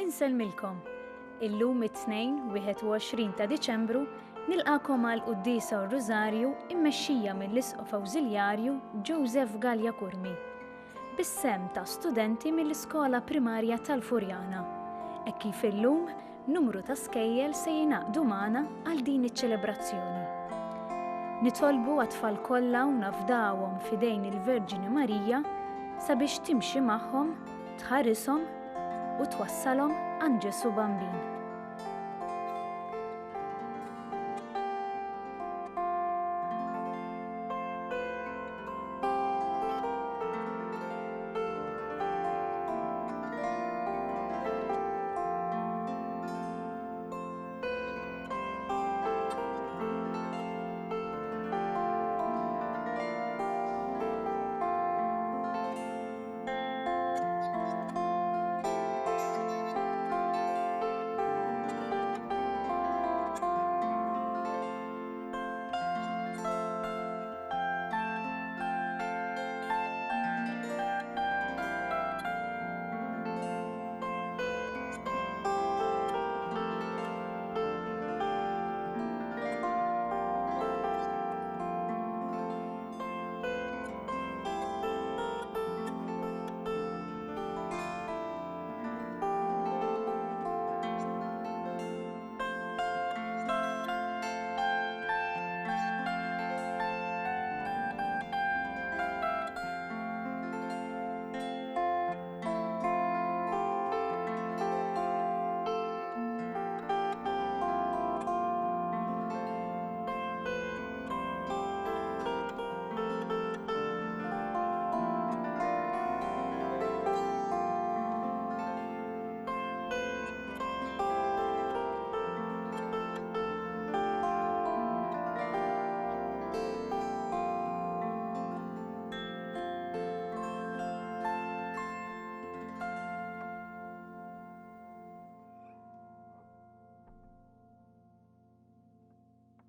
Insellmilkom. Illum it-21 ta' Diċembru nilqakom għal Qudiesa u r-Rużarju immexxija mill-Isqof Awżiljarju Joseph Gallia Kurmi, bis-sem ta' studenti mill-Iskola Primarja tal-Furjana. E kif illum numru ta' skejjel se jingħaqdu magħna għal din iċ-ċelebrazzjoni. Nitolbu għat-tfal kollha u nafdawhom f'idejn il-Verġini Marija sabiex timxi magħhom, tħarishom u twassalhom għand Ġesu Bambin.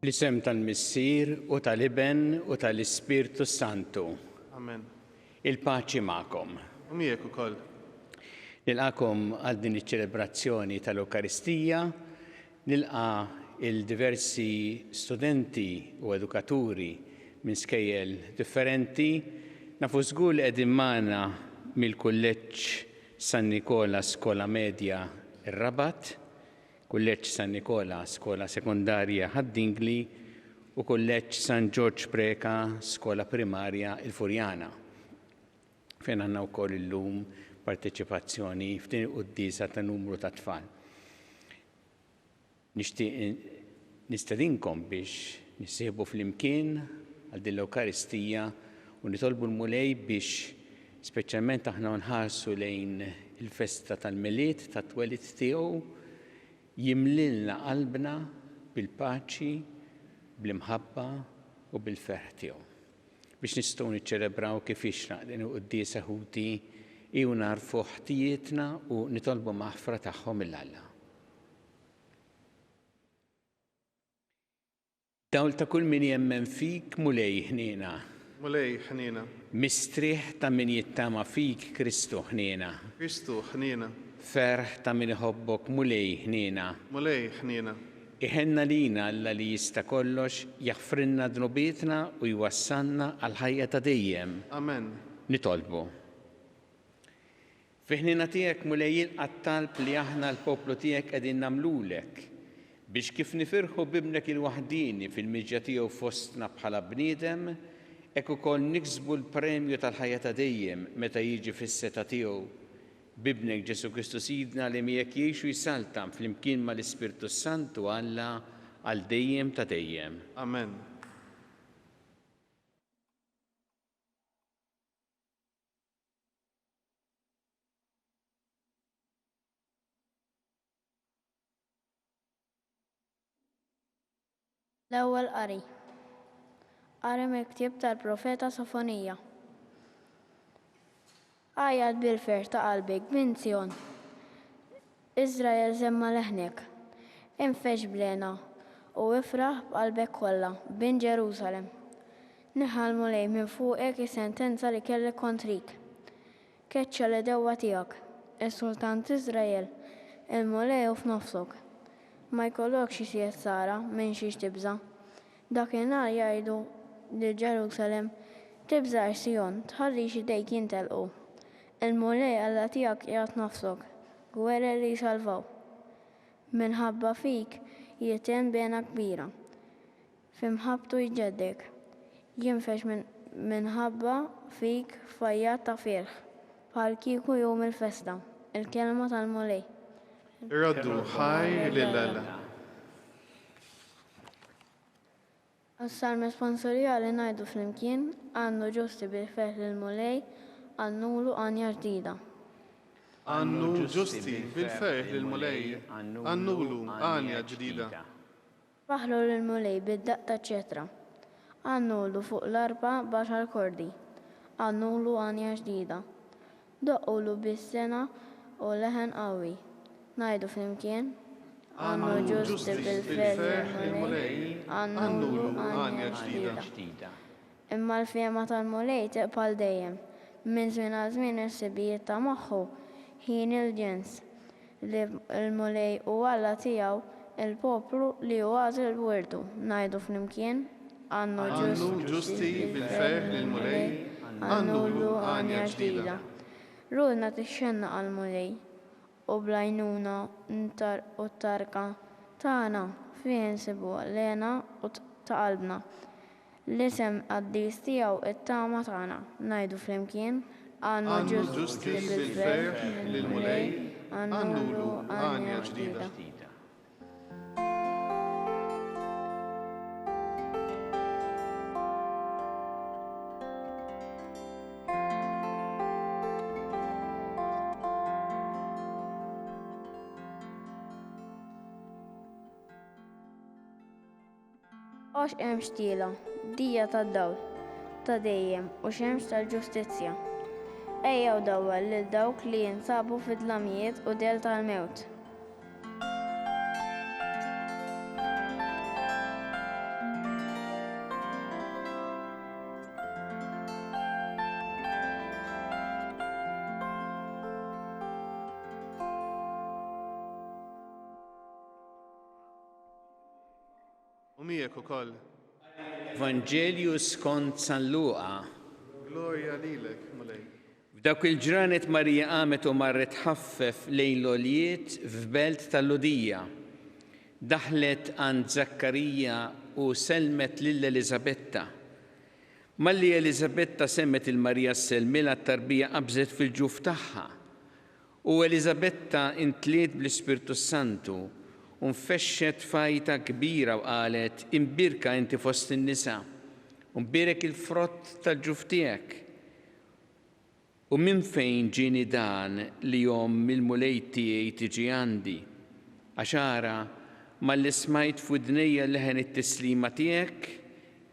L-isem tal-Missier u tal-Iben u tal-Ispirtu Santu. Amen. Il-paċi magħkom. U miegħek ukoll. Nilqakom għal din iċ-ċelebrazzjoni tal-Eukaristija, nilqa il-diversi studenti u edukaturi minn skejjel differenti. Nafu żgur li qegħdin magħna mill-Kulleġġ San Nikola Skola Medja ir-Rabat, Kulleġġ San Nikola Skola Sekondarja Ħaddingli u Kulleġġ San George Preka Skola Primarja il-Furjana. Fejn għandna wkoll illum parteċipazzjoni f'din il-quddiesa ta' numru ta' tfal. Nixtieq nistedinkom biex nissieħbu flimkien għal din l-Ewkaristija u nitolbu l-mulej biex speċjalment aħna nħarsu lejn il-festa tal-Milied tat-twelid tiegħu jimlilna qalbna bil-paċi, bl-imħabba u bil-ferħ tiegħu. Biex nistgħu niċċelebraw kif ixraq din il-quddiesa ħuti u narfu ħtijietna u nitolbu maħfra tagħhom mill-Alla. Dawl ta' kull min jemmen fik mulej ħniena. Mulej ħniena. Mistrieħ ta' min jittama fik Kristu ħniena. Kristu ħniena. Ferħ ta' min iħobbok mulej ħniena. Mulej ħniena. Iħenna lina Alla li jista' kollox jaħfrinna dnubietna u jwassalna għal ħajja ta' dejjem. Amen. Nitolbu. Fi ħniena tiegħek mulej jilqa' li aħna l-poplu tiegħek qegħdin nagħmlulek biex kif nifirħu bibnek il-waħdini fil-miġja tiegħu fostna bħala bniedem, hekk ukoll niksbu l-premju tal-ħajja ta' dejjem meta jiġi fis-seta tiegħu. Bibnek Ġesu Kristu Sidna li miegħek jgħixu jsaltam flimkien mal-Ispirtu Santu Alla għal dejjem ta' dejjem. Amen. L-ewwel qari. Qari mill-ktieb tal-Profeta Sofonija. Għajjad bil-fer ta' qalbek minn Sion. Izrael żemma leħnek. Infex blena u ifraħ b'qalbek kollha bin Ġerusalemm. Niħalmu lej minn fuqek is-sentenza li kellek kontrik. Keċċa li dewwa tiegħek, is-Sultan Izrael, il-mulej u f'nofsok. Ma jkollokx isir sara minn xiex tibża. Dakinhar jgħidu li Ġerusalem tibża Sion, tħallix idejk jintelqu. Il-mulej Alla tiegħek qiegħed nofsok, gwerer li jsalvaw. Minħabba fik jitien bena kbira. Fimħabtu jġeddek. Jinfex minħabba fik fajjat ta' firħ. Bħal kieku jum il-festa. Il-kelma tal-mulej. Raddu ħaj lil-Alla. Għassar responsorjali ngħidu flimkien għandu ġusti bil-ferħ lill-mulej għannulu għanja ġdida. Għannu ġusti bil-ferħ lill-mulej, għannulu għanja ġdida. Faħlu lill-mulej bid-daqqa ċetra. Għannulu fuq l-arba baxar kordi. Għannulu għanja ġdida. Doqqulu bis-sena u leħen qawwi. Ngħidu flimkien għandu ġusti bil-ferħ lill-mulej, għannulu għanja ġdida. Imma l-fjema tal-mulej teqbal dejjem. Minn żmien għal żmien is-sibijiet ta' moħħu ħin il-ġens li l-mulej u Alla tiegħu il-poplu li għaż il-wirdu. Ngħidu flimkien għandu ġusti bil-ferħ lill-mulej, għannulu għanja ġdida. Rulna tixxenna għal-mulej u blajnuna u tarka tagħna fih insibu għalena u ta' qalbna. L-isem għaddis tiegħu it-tama tagħna. Ngħidu flimkien għandu ġusti bil-ferħ lill-mulej, għannulu għanja ġdida. Għax hemm xtiela, dija tad-dawl ta' dejjem u xemx tal-ġustizzja. Ejjew dawwel lil dawk li jinsabu fid-dlamijiet u del tal-mewt. U miegħek ukoll. Evanġelju skont San Luqa. Glorja lilek, mulej. F'dak il-ġranet Marija qamet u marret ħaffef lejn l-oljiet f'belt tal-Ludija. Daħlet għand Zakkarija u selmet lil Elisabetta. Malli Elisabetta semmet il-Marija s-selmila t-tarbija qabżet fil-ġuf tagħha. U Elisabetta intliet bl-Ispirtu Santu u nfexxet fajta kbira u qalet imbirka inti fost in-nisa u mbirek il-frott tal-ġuf tiegħek. U minn fejn ġini dan li jom il-mulej tiegħi tiġi għandi? Għaxara malli smajt f'udnejja leħen it-tislima tiegħek,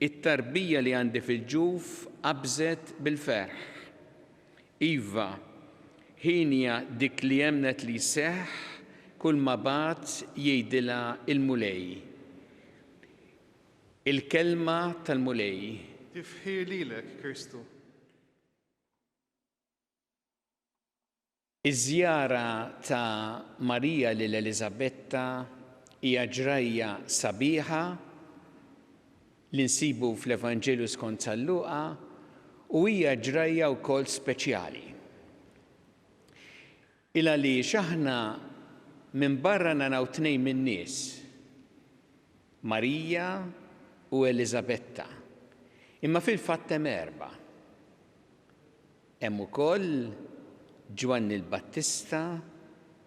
it-tarbija li għandi fil-ġuf qabżet bil-ferħ. Iva, ħinja dik li jemnet li seħ kull ma bat jgħidilha il-mulej. Il-kelma tal-mulej. Tifħir lilek, Kristu. Iż-żjara ta' Marija lil Elisabetta hija ġrajja sabiħa li nsibu fl-Evanġelju skont San Luqa u hija ġrajja wkoll speċjali. Ila li aħna minn barra naraw tnejn min-nies, Marija u Elisabetta. Imma fil-fatt hemm erba'. Hemm ukoll Ġwanni l-Battista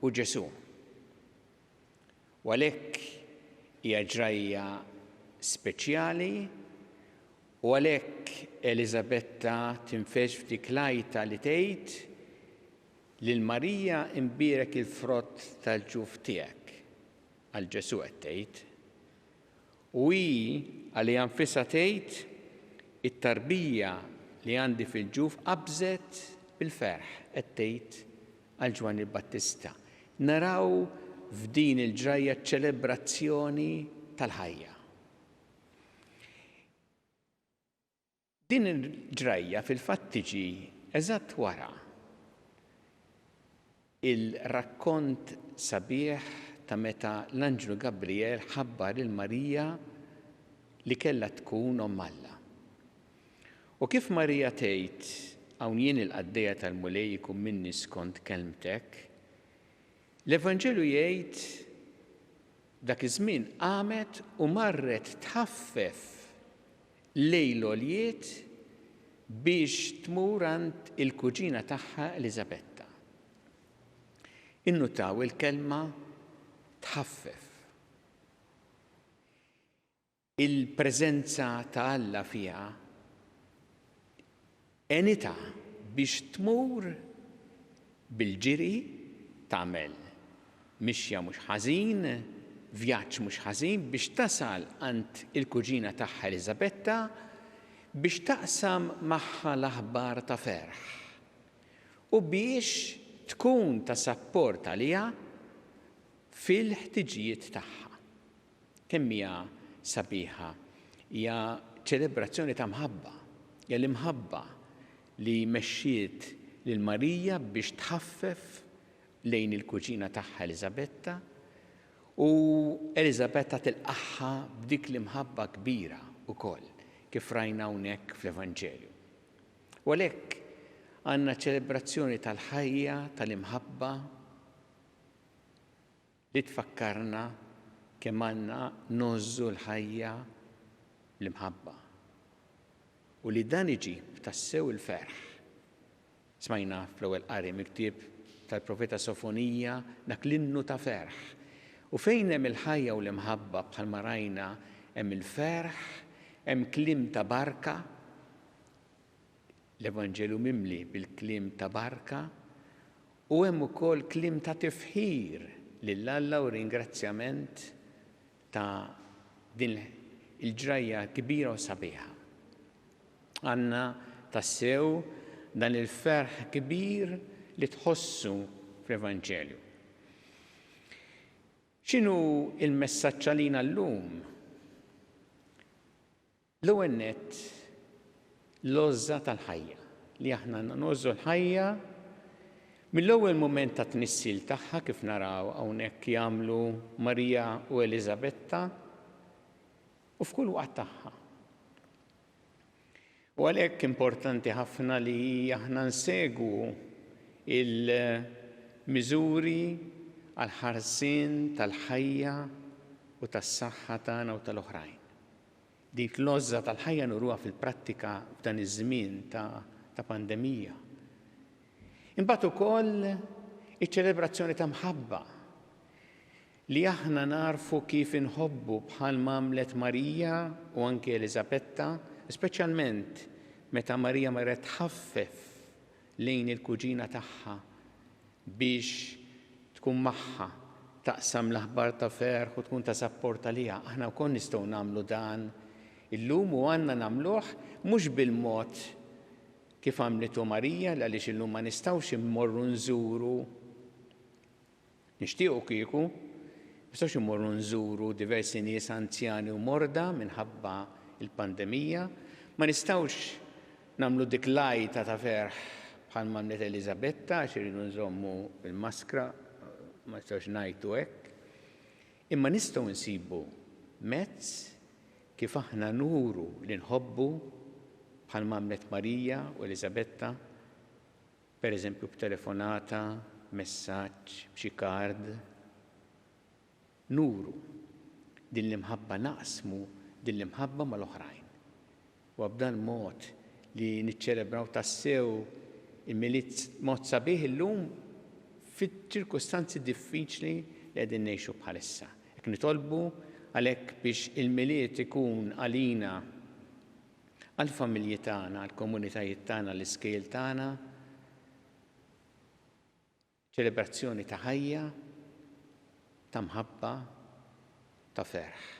u Ġesu. U għalhekk hija ġrajja speċjali u għalhekk Elisabetta tinfex f'dik l-għajta li tgħid lil Marija imbierek il-frott tal-ġuf tiegħek għal Ġesu qed tgħid. U hi għalija nfisha tgħid it-tarbija li għandi fil-ġuf qabżet bil-ferħ qed tgħid għal Ġwanni l-Battista. Naraw f'din il-ġrajja ċelebrazzjoni tal-ħajja. Din il-ġrajja fil-fatt tiġi eżatt wara il-rakkont sabiħ ta' meta l-Anġlu Gabriel ħabbar il-Marija li kellha tkun Alla. U kif Marija tgħid hawn jien il-qaddejja tal-mulej ikun minni skont kelmtek, l-Evanġelu jgħid dak iż-żmien qamet u marret tħaffef lejn l-għoljiet biex tmur għand il-kuġina tagħha Elisabetta. Innutaw il-kelma tħaffef. Il-preżenza ta' Alla fiha enita biex tmur bil-ġiri tagħmel mixja mhux ħażin, vjaġġ mhux ħażin biex tasal għand il-kuġina tagħha Elisabetta biex taqsam magħha l-aħbar ta' ferħ u biex tkun ta' sapport għaliha fil-ħtiġijiet tagħha. Kemm hija sabiħa, hija ċelebrazzjoni ta' mħabba, hija l-imħabba li mexxiet lil Marija biex tħaffef lejn il-kuġina tagħha Elisabetta u Elisabetta tilqaħħa b'dik l-imħabba kbira wkoll kif rajna hawnhekk fl-Evanġelju. U għalhekk għandna ċelebrazzjoni tal-ħajja tal-imħabba li tfakkarna kemm għandna nożżu l-ħajja l-imħabba u li dan iġib tassew il-ferħ. Smajna fl-ewwel qari miktub tal-profeta Sofonija dak l-innu ta' ferħ. U fejn hemm il-ħajja u l-imħabba bħalma rajna hemm il-ferħ, hemm kliem ta' barka, l-Evanġelu mimli bil-kliem ta' barka, u hemm ukoll kliem ta' tifħir lil Alla u ringrazzjament ta' din il-ġrajja kbira u sabiħa. Għandna tassew dan il-ferħ kbir li tħossu fl-Evanġelju. X'inhu il-messaġġ għalina llum? L-ewwel nett l-għożża tal-ħajja li aħna nożżu l-ħajja mill-ewwel mument ta' tnissil tagħha kif naraw hawnhekk jagħmlu Marija u Elisabetta u f'kull waqt tagħha. U għalhekk importanti ħafna li aħna nsegwu il-miżuri għal ħarsien tal-ħajja u tas-saħħa tagħna u tal-oħrajn. Dik l-għożża tal-ħajja nuruha fil-prattika f'dan iż-żmien ta' pandemija. Imbagħad ukoll iċ-ċelebrazzjoni ta' mħabba li aħna narfu kif inħobbu bħal għamlet Marija u anke Elisabetta, speċjalment meta Marija marret tħaffef lejn il-kuġina tagħha biex tkun magħha taqsam l-aħbar ta' ferħ u tkun ta' sapport għaliha. Aħna wkoll nistgħu nagħmlu dan illum u għandna nagħmluh mhux bil-mod kif għamlitu Marija għaliex illum ma nistgħux immorru nżuru nixtiequ kieku, nistgħux immorru nżuru diversi nies anzjani u morda minħabba il-pandemija, ma nistgħux nagħmlu dik lajta ta' ferħ bħal għamlet Elisabetta għax iridu nżommu il-maskra, ma nistgħux ngħidu hekk. Imma nistgħu nsibu mezz kif aħna nuru li nħobbu bħal għamlet Marija u Elisabetta, pereżempju b'telefonata, messaġġ, b'xi kard, nuru din l-imħabba naqsmu din l-imħabba mal-oħrajn. U b'dan mod li niċċelebraw tassew il-miliet mod sabiħ illum fiċ-ċirkustanzi diffiċli li qegħdin ngħixu bħalissa. Hekk nitolbu għalhekk biex il-miliet ikun għalina għall-familji tagħna, għall-komunitajiet tagħna, l-iskejl tagħna, ċelebrazzjoni ta' ħajja, ta' mħabba, ta' ferħ.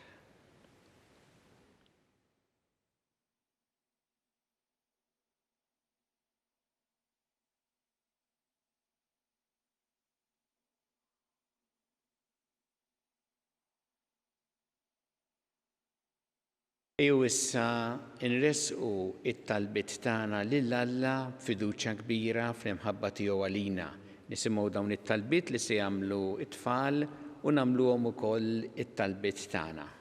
Ew issa nresqu it-talbiet tagħna lil Alla fiduċja kbira fl-imħabba tiegħu għalina nisimgħu dawn it-talbiet li se jagħmlu it-tfal u nagħmluhom ukoll it-talbiet tagħna.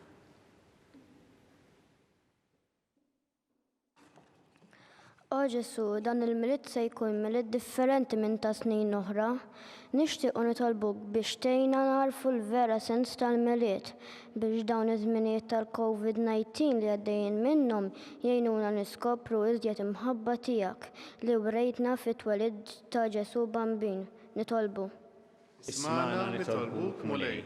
O Ġesu, dan il-milied se jkun milied differenti minn ta' snin oħra. Nixtiequ nitolbuk biex tgħinna narfu l-vera sens tal-milied biex dawn iż-żminijiet tal-COVID-19 li għaddejjin minnhom jgħinuna niskopru iżjed imħabba tiegħek li wrejtna fit-twelid ta' Ġesu Bambin. Nitolbu. Ismana nitolbuk mulej.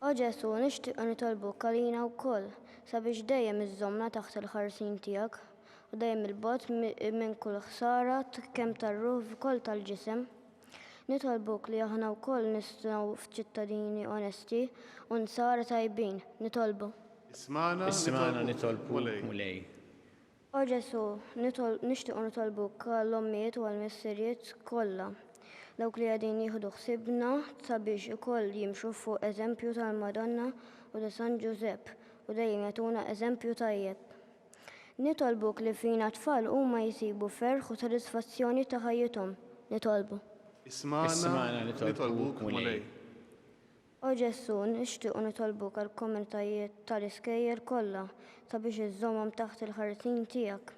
O Ġesu, nixtiequ nitolbuk għalina wkoll sabiex dejjem iżżommna taħt il-ħarsien tiegħek u dejjem il-bot minn kull ħsara kemm tar-ruħ kol tal-ġisem. Nitolbuk li aħna wkoll nistgħu f'ċittadini onesti u nsara tajbin. Nitolbu. Ismana nitolbuk mulej. O Ġesu, nixtiequ nitolbuk għall-ommijiet u għall-missirijiet kollha. Dawk li qegħdin jieħdu ħsiebna sabiex ukoll jimxu fuq eżempju tal-Madonna u ta' San Ġusepp u dejjem jagħtuna eżempju tajjeb. Nitolbuk li fina tfal huma jsibu ferħ u sodisfazzjoni ta' ħajjithom. Nitolbu. Ismana nitolbuk mulej. O Ġesu, nixtiequ nitolbuk għall-komunitajiet tal-iskejjer kollha sabiex iżżommhom taħt il-ħarsien tiegħek.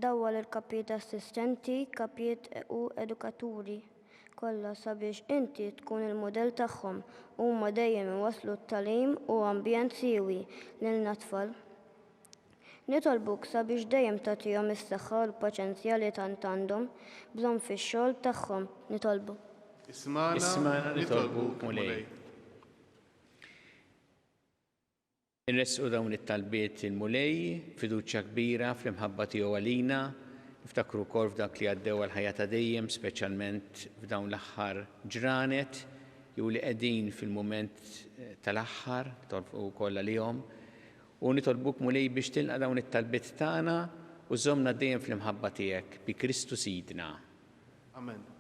Dawwal il-kapijiet assistenti, kapijiet u edukaturi kollha sabiex inti tkun il-mudell tagħhom huma dejjem iwasslu t-tagħlim u ambjent siewi lilna tfal. Nitolbuk sabiex dejjem tagħtihom is-saħħa u l-paċenzja li tant għandhom bżonn fix-xogħol tagħhom. Nitolbu. Ismana nitolbuk mulej. Inresqu dawn it-talbiet il-mulej, fiduċja kbira fl-imħabba tiegħu għalina, niftakru wkoll f'dak li għaddew għall-ħajja ta' dejjem, speċjalment f'dawn l-aħħar ġranet, jew li qegħdin fil-mument tal-aħħar, tolbu wkoll għalihom. U nitolbuk mulej biex tilqa' dawn it-talbiet tagħna u żommna dejjem fl-imħabba tiegħek bi Kristu Sidna. Amen.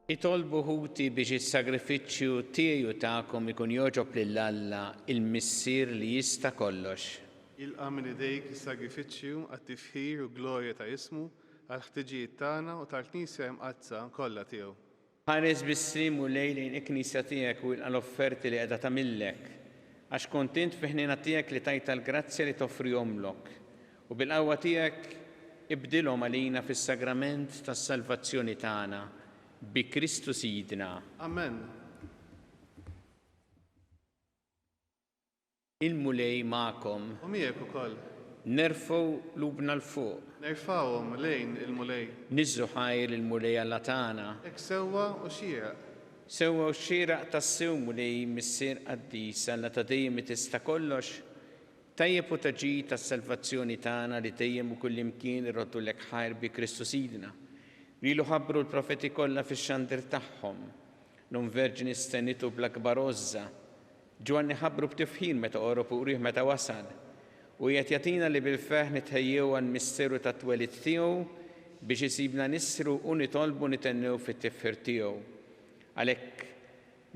Itolbu ħuti biex is-sagrifiċċju tiegħi u tagħkom ikun jogħġob lil Alla il-Missier li jista' kollox. Ilqa' minn idejk is-sagrifiċċju għat-tifħir u glorja ta' ismu għall-ħtiġijiet tagħna u tal-Knisja mqazza kollha tiegħu. Ħares bis-slim u lejlejn il-Knisja tiegħek u l-offerti li qiegħda tagħmillek, għax kontent fi ħniena tiegħek li tajta l-grazzja li toffrihomlok u bil-qawwa tiegħek ibdilhom għalina fis-sagrament tas-salvazzjoni tagħna. Bi Kristu Sidna. Amen. Il-mulej ma'kom. U miegħek ukoll. Nerfgħu lubna l-fuq. Nerfgħuhom lejn il-mulej. Niżżu ħajr il-mulej Alla tagħna. Hekk sewwa u xieraq. Sewwa u xieraq tas-sew mulej Missier Qaddis Alla ta' dejjem tista' kollox. Tajjeb u taġi tas-salvazzjoni tagħna li dejjem u kullimkien irroddu lek ħajr bi Kristu Sidna. Lilu ħabbru l-profeti kollha fix-xandir tagħhom. Non Verġinis stenitu bl-akbar għoża. Ġwanni ħabbru b'tifħin meta qorob u qrieħ meta wasal. U qed jagħtina li bil-feħ nitħejjew għall-misteru tat-twelid tiegħu biex isibna nisru u nitolbu nitennew fit-tifħir tiegħu. Għalhekk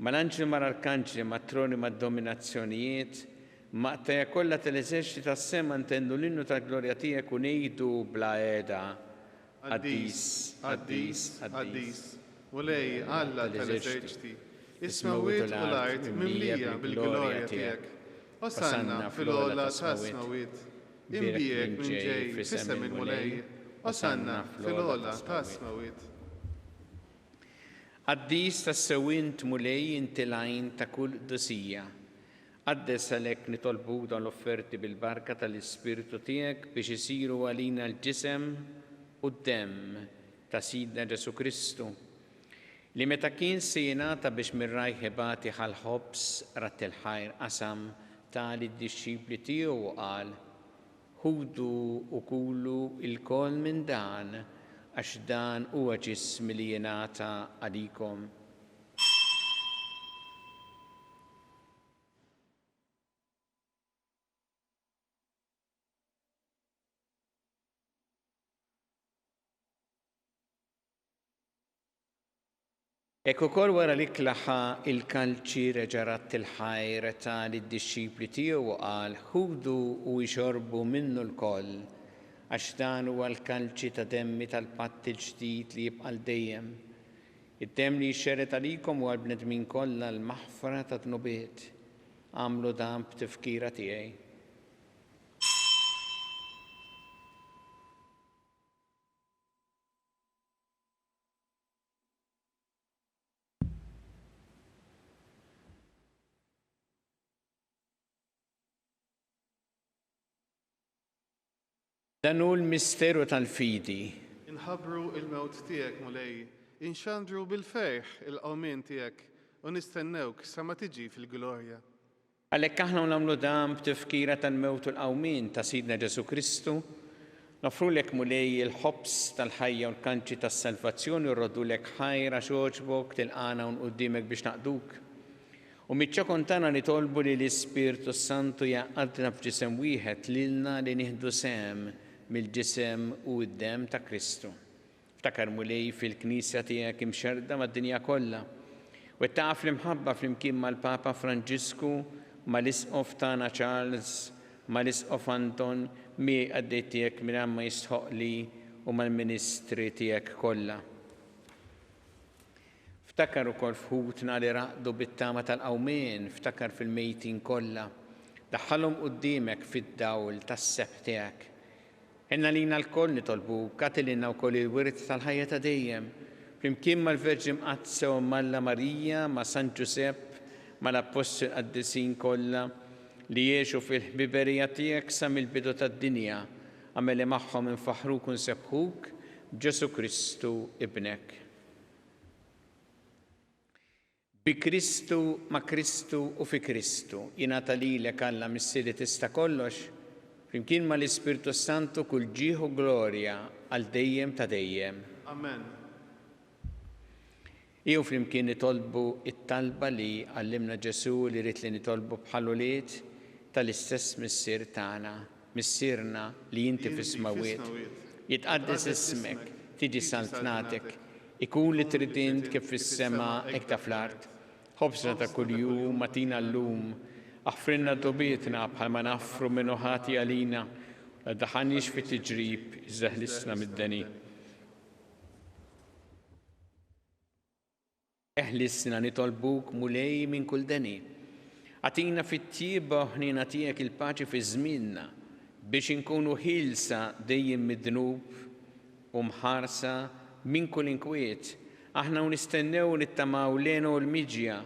mal-anġli mal-arkanġli mat-troni mad-dominazzjonijiet maqtajja kollha tal-eżerċiti tas-sema ntendu l-innu tal-glorja tiegħek u ngħidu bla qiegħda. Qaddis, Qaddis, Qaddis. Mulej Alla tal-eżerċiti, is-smawiet u l-art mimlija bil-glorja tiegħek. Osanna fil-għola ta' smawiet, imbijek minn ġej fis-sem il-mulej, Osanna fil-għola ta' smawit. Għaddis ta' sewint mulej intilajn ta' kull dosija. Għaddes għalek nitolbu dan l-offerti bil-barka tal-Ispiritu tiegħek biex isiru għalina l-ġisem u d-dem ta' Sidna Ġesu Kristu, li meta kien se jingħata biex mirraj ħebati ħal-ħobs rat il-ħajr qasam tali d-disċipli tiegħu u qal: ħudu u kulu il-kol minn dan, għax dan huwa ġismi li jingħata għalikom. Ekku kol wara li klaħa il-kalċi reġarat il-ħajr tal id-disċipli tiegħu u qal: ħudu u jxorbu minnu l-koll, għax dan huwa l-kalċi ta' demmi tal-patt il-ġdid li jibqa' dejjem. Id-demm li jxerret għalikom huwa l-bnedmin kollha l-maħfra ta' dnubiet. Għamlu dan b'tifkira tiegħi. Dan hu l-misteru tal-fidi. Inħabbru il-mewt tiegħek mulej, inxandru bil-ferħ il-qawmien tiegħek u nistennewk sa ma tiġi fil-glorja. Għalhekk aħna nagħmlu dan b'tifkira tal-mewt u l-qawmien ta' Sidna Ġesu Kristu, nofrulek mulej il-ħobs tal-ħajja u l-kanċi tas-salvazzjoni u rrodulek ħajra xogħġbok tilqana u nquddimek biex naqduk. U miċ-ċokon tagħna nitolbu li l-Ispiritu Santu jaqgħadna f'ġisem wieħed lilna li nieħdu sehem mill-ġisem u d-dem ta' Kristu. Ftakar mulej fil-Knisja tiegħek imxerda mad-dinja kollha. U taf l-imħabba flimkien mal-Papa Franġisku, mal-Isqof tagħna Charles, mal-Isqof Anton, mi għaddejt tiegħek minn ma jistħoqli u mal-Ministri tiegħek kollha. Ftakar ukoll fħutna li raqdu bit-tama tal-qawmien, ftakar fil-mejtin kollha. Daħħalhom quddiemek fid-dawl tas-seb tiegħek. Inna lina l-koll nitolbu, katilina wkoll il-wirt tal-ħajja ta' dejjem, flimkien mal-Verġi Mqazza u Malla Marija, ma' San Ġusepp, mal-Apostoli qaddisin kollha li jgħixu fil-ħbiberija tiegħek sa mill-bidu tad-dinja, għameli magħhom infaħruk u nsebħuk Ġesu Kristu ibnek. Bi Kristu, ma' Kristu u fi Kristu, jingħata lilek Alla missieri tista' kollox, flimkien ma' l-Ispiritu Santu kull ġieħ u glorja għal dejjem ta' dejjem. Amen. Iju flimkien nitolbu it-talba li għallimna Ġesu li rrid li nitolbu bħal-uliet tal-istess missier tagħna, missierna li inti fis-smawiet. Jitqaddes ismek, tiġi saltnatek, ikun li tridint kif fis-sema hekk ta' fl-art. Ħobsna ta' kuljum matina llum, aħfrinna dobietna bħalma naffru minnu ħati għalina, la daħanix fit tiġrib iżdaħlisna mid-deni. Eħlisna nitolbuk mulej minn kull deni. Għatina fit-tjiba ħnina tiegħek il-paċi fi żmienna biex inkunu ħilsa dejjem mid-dnub u mħarsa minn kull inkwiet. Aħna nistennew nittamaw lenu l-miġja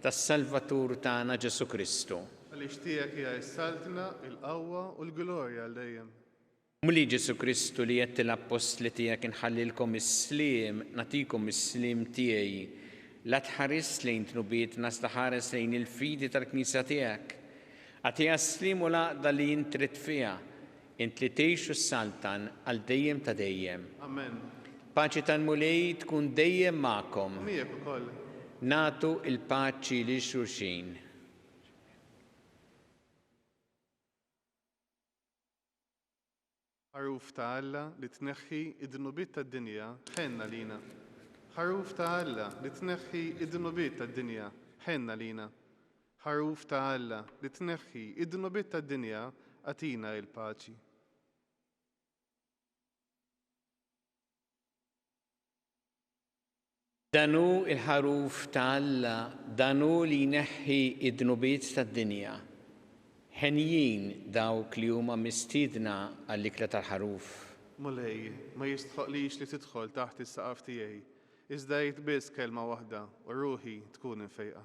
tas-Salvatur tagħna Ġesu Kristu. Għaliex tiegħek hija s-saltna, il-qawwa u l-glorja għal dejjem. Muli Ġesu Kristu li qed l-apostli tiegħek inħallilkom is-sliem, nagħtikom is-sliem tiegħi. La tħares lejn tnubiet nas taħares lejn il-fidi tal-Knisja tiegħek. Għatija s-sliem u laqda li jintrid fiha, int li tgħixu s-saltan għal dejjem ta' dejjem. Amen. Paċi tal-mulej tkun dejjem magħkom. Miegħek ukoll. Natu il-paċi li xulxin. Ħaruf ta' Alla li tneħħi id-dnubiet tad-dinja ħenna lina. Ħaruf ta' Alla li tneħħi id-dnubiet tad-dinja ħenna lina. Ħaruf ta' Alla li tneħħi id-dnubiet tad-dinja għatina il-paċi. Danu il-ħaruf ta' Alla, danu li jneħħi id-dnubiet tad-dinja. Ħenjin dawk li huma mistiedna għall-ikla tal-ħaruf. Mulej, ma jistħoqlix li tidħol taħt is-saqaf tiegħi, iżda jitbiss kelma waħda u ruħi tkun infejqa.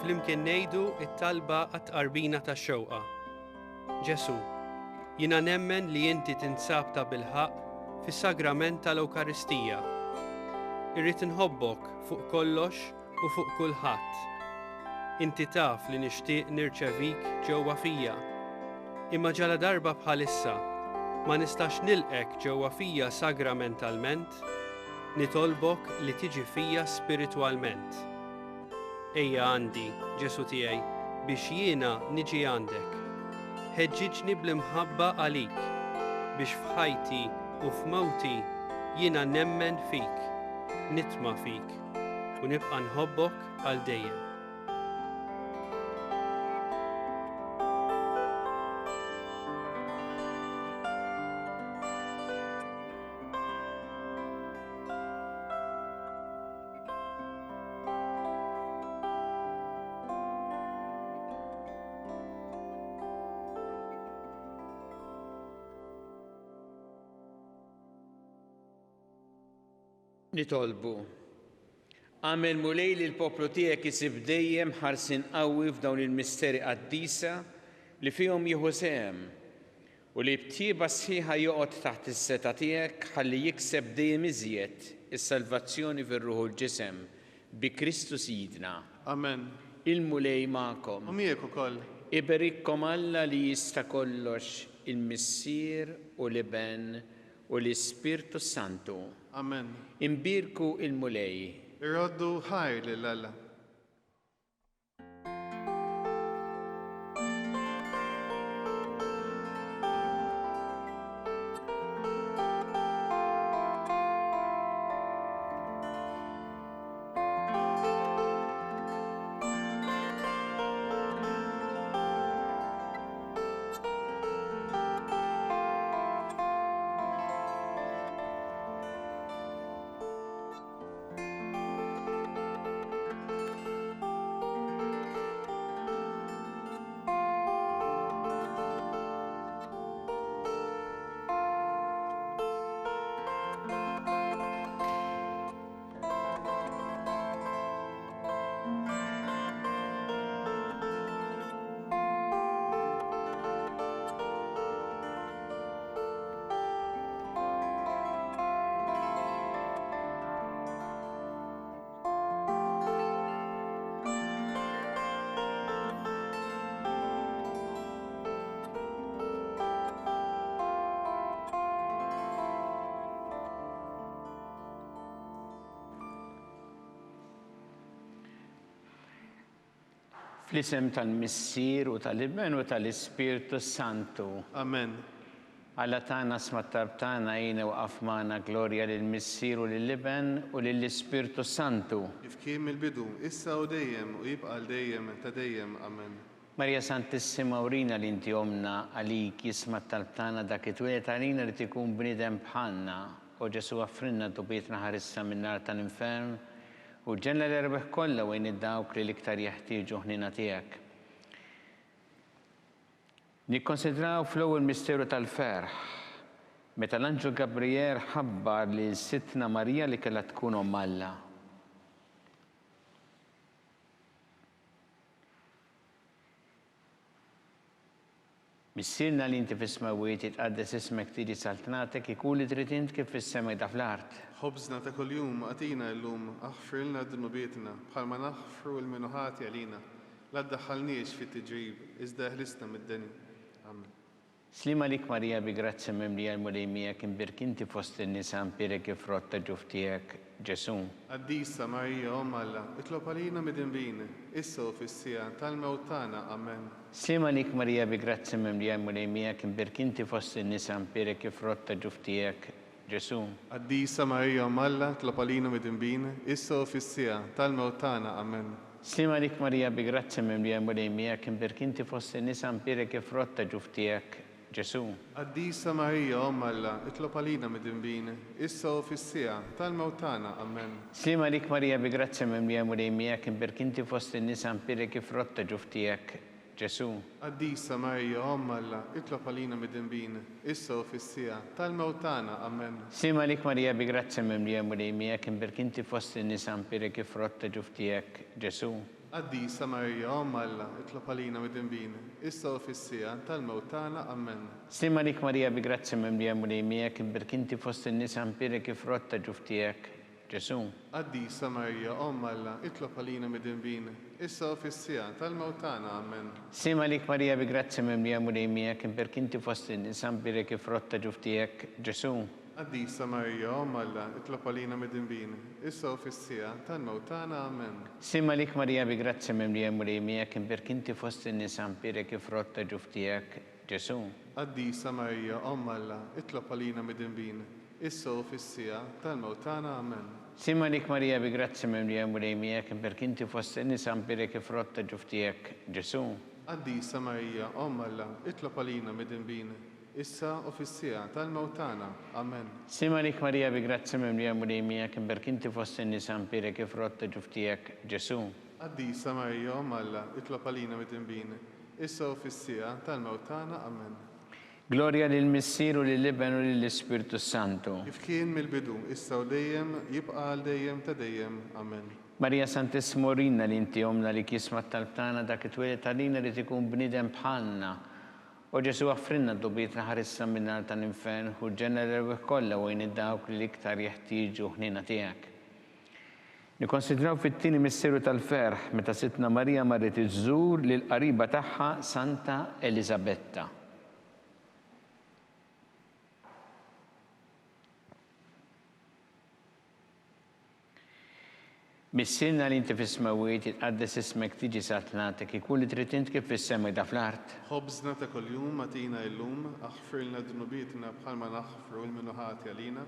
Flimkien ngħidu it-talba għat-tqarbina tax-xewqa. Ġesu, jiena nemmen li inti tinsab ta' bilħaq fis-sagrament tal-Ewkaristija. Irrid inħobbok fuq kollox u fuq kulħadd. Inti taf li nixtieq nirċevik ġewwa fija. Imma ġala darba bħalissa ma nistax nilqek ġewwa fija sagramentalment, nitolbok li tiġi fija spiritwalment. Ejja għandi, Ġesu tiegħi, biex jiena niġi għandek. Ħeġġiġni bl-imħabba għalik, biex f'ħajti u f'mewti jiena nemmen fik, nitma' fik, u nibqa' nħobbok għal dejjem. Nitolbu. Għamel mulej li l-poplu tiegħek isib dejjem ħarsin qawwi f'dawn il-misteri qaddisa li fihom jieħu sehem u li btieba sħiħa joqgħod taħt is-seta tiegħek ħalli jikseb dejjem iżjed is-salvazzjoni fir-ruħ u l-ġisem bi Kristu Sidna. Amen. Il-mulej magħkom. U miegħek ukoll. Iberikkom Alla li jista' kollox il-Missier u l-Iben u l-Ispirtu Santu. Amen. Imbirku il-mulej. Irroddu ħajr lil Alla. Fl-isem tal-Missier u tal-Iben u tal-Ispirtu Santu. Amen. Alla tagħna smat-tarb tagħna jgħin waqaf magħna glorja lill-Missier u lill-Iben u lill-Ispirtu Santu. Kif kien mill-bidu, issa u dejjem u jibqa' dejjem ta' dejjem. Amen. Marja Santissima urina li inti omna għalik jisma' talb tagħna dak it-twilet għalina li tikun bniedem bħalna u Ġesu għaffrinna tubietna ħarissa min-nar tal-infern u ġenna l-erbeħ kollha wejn id-dawk li l-iktar jeħtieġu ħnina tiegħek. Nikkonsidraw fl-ewwel misteru tal-ferħ meta l-Anġu Gabriel ħabbar li s-Sittna Marija li kellha tkun omm Alla. Missirna li inti fis-smawiet jitqaddes ismek tiġi saltnatek ikun li trid int kif fis-sema da fl-art. ħobżna ta' kuljum għatina llum aħfrilna d-dunubietna bħalma naħfru l-minuħati għalina. La ddaħħalniex fit-tiġrib, iżda ħlisna mid-deni. Amen. Slima lik Marija bi grazzi mimlija l-mulejmija kien birkinti fost in-nisa mpirek ifrotta ġuftijek Ġesu. Addisa Marija Om Alla, itlob għalina midinbini, issa u fissija tal-mewt tagħna. Amen. Slima lik Marija bi grazzi mimlija l-mulejmija kien birkinti fost in-nisa mpirek ifrotta ġuftijek Ġesu. Addisa Marija Om Alla, itlob għalina midinbini, issa u fissija tal-mewt tagħna. Amen. Slima lik Marija bi grazzi mimlija l-mulejmija kien birkinti fost in-nisa mpirek ifrotta ġuftijek Ġesu. Addisa Marija Om Alla, itlob għalina midinbini, issa u fissija tal-mewt tagħna. Amen. Slima lik Marija bi grazzi mimlija l-mulejmija kien birkinti fost in-nisa mpirek ifrotta ġuftijek Ġesu. Addisa Marija Om Alla, itlob għalina midinbini, issa u fissija tal-mewt tagħna. Amen. Slima lik Marija bi grazzi mimlija l-mulejmija kien birkinti fost in-nisa mpirek ifrotta ġuftijek Ġesu. Addisa Marija Om Alla, itlob għalina midinbini, issa u fissija tal-mewt tagħna. Amen. Slima lik Marija bi grazzi mimlija l-mulejmija kien birkinti fost in-nisa mpirek ifrotta ġuftijek Ġesu. Addisa Marija Om Alla, itlob għalina midinbini, issa u fissija tal-mewt tagħna. Amen. Slima lik Marija bi grazzi mimlija l-mulejmija kien birkinti fost in-nisa mpirek ifrotta ġuftijek Ġesu. Addisa Marija Om Alla, itlob għalina midinbini, issa u fissija tal-mewt tagħna. Amen. Slima lik Marija bi grazzi mimlija l-mulejmija kien birkinti fost in-nisa mpirek ifrotta ġuftijek Ġesu. Addisa Marija Om Alla, itlob għalina midinbini, issa u fissija tal-mewt tagħna. Amen. Slima lik Marija bi grazzi mimlija l-mulejmija kien birkinti fost in-nisa mpirek ifrotta ġuftijek Ġesu. Addisa Marija Om Alla, itlob għalina midinbini, issa u fissija tal-mewt tagħna. Amen. Slima lik Marija bi grazzi mimlija l-mulejmija kien birkinti fost in-nisa mpirek ifrotta ġuftijek Ġesu. Addisa Marija Om Alla, itlob għalina midinbini, issa u fissija tal-mewt tagħna. Amen. Gloria lil Missieru lill-Ibn u lill-Ispiritu Santu. Kif kien mill-bidu, issa u dejjem, jibqa' għal dejjem ta' dejjem. Amen. Marija Santissimo Rinna li inti omna li kisma tal-btana dak it-twilet għalina li tikun bnidem bħalna. U Ġesu għaffrinna d-dubiet naħarissa minna tal-infern u ġeneral kollha u id-dawk li iktar jeħtieġu ħnina tiegħek. Nikkonsidraw fit-tieni missieru tal-ferħ meta sitna Marija marret iżżur lil qariba tagħha Santa Elisabetta. Missirna li inti fis-smawiet jitqaddes ismek tiġi satnatek ikun li trid int kif fis-sema da fl-art. Ħobżna ta' kuljum atina llum, aħfirlna dnubietna bħalma naħfru l-minuħati għalina,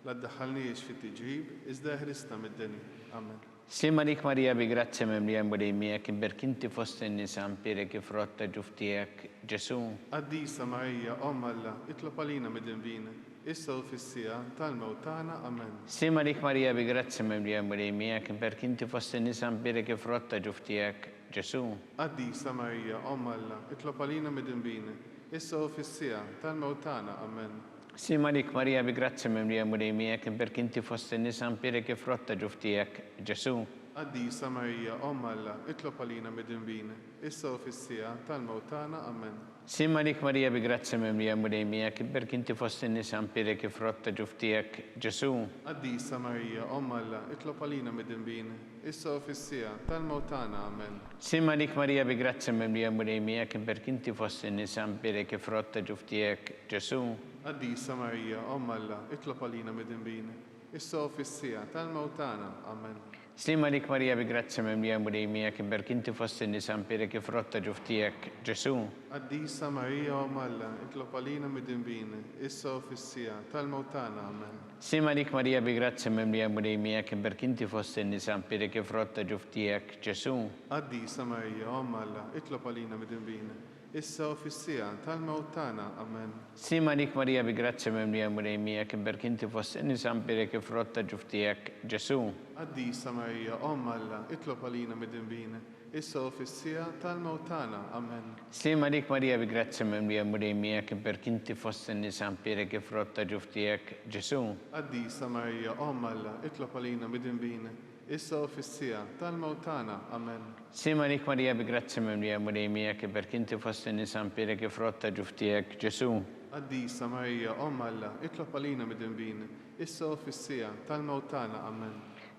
la ddaħħalniex fit-tiġrib, iżda ħrisna mid-dinja. Amen. Slima lik Marija bi grazzi mimlija l-mulejmija kien birkinti fost in-nisa mpirek ifrotta ġuftijek Ġesu. Addisa Marija Om Alla, itlob għalina midinbini, issa u fissija tal-mewt tagħna. Amen. Slima lik Marija bi grazzi mimlija l-mulejmija kien birkinti fost in-nisa mpirek ifrotta ġuftijek Ġesu. Addisa Marija Om Alla, itlob għalina midinbini, issa u fissija tal-mewt tagħna. Amen. Slima lik Marija bi grazzi mimlija l-mulejmija kien birkinti fost in-nisa mpirek ifrotta ġuftijek Ġesu. Addisa Marija Om Alla, itlob għalina midinbini, issa u fissija tal-mewt tagħna. Amen. Slima lik Marija bi grazzi mimlija l-mulejmija kien birkinti fost in-nisa mpirek ifrotta ġuftijek Ġesu. Addisa Marija Om Alla, itlob għalina midinbini, issa u fissija tal-mewt tagħna. Amen. Slima lik Marija bi grazzi mimlija l-mulejmija kien birkinti fost in-nisa mpirek ifrotta ġuftijek Ġesu. Addisa Marija Om Alla, itlob għalina midinbini, issa u fissija tal-mewt tagħna. Amen. Slima lik Marija bi grazzi mimlija l-mulejmija kien birkinti fost in-nisa mpirek ifrotta ġuftijek Ġesu. Addisa Marija Om Alla, itlob għalina midinbini, issa u fissija tal-mewt tagħna. Amen. Slima lik Marija bi grazzi mimlija l-mulejmija kien birkinti fost in-nisa mpirek ifrotta ġuftijek Ġesu. Addisa Marija Om Alla, itlob għalina midinbini, issa u fissija tal-mewt tagħna. Amen. Slima lik Marija bi grazzi mimlija l-mulejmija kien birkinti fost in-nisa mpirek ifrotta ġuftijek Ġesu. Addisa Marija Om Alla, itlob għalina midinbini, issa u fissija tal-mewt tagħna. Amen. Slima lik Marija bi grazzi mimlija l-mulejmija kien birkinti fost in-nisa mpirek ifrotta ġuftijek Ġesu. Addisa Marija Om Alla, itlob għalina midinbini, issa u fissija tal-mewt tagħna. Amen. Slima lik Marija bi grazzi mimlija l-mulejmija kien birkinti fost in-nisa mpirek ifrotta ġuftijek Ġesu. Addisa Marija Om Alla, itlob għalina midinbini, issa u fissija tal-mewt tagħna. Amen.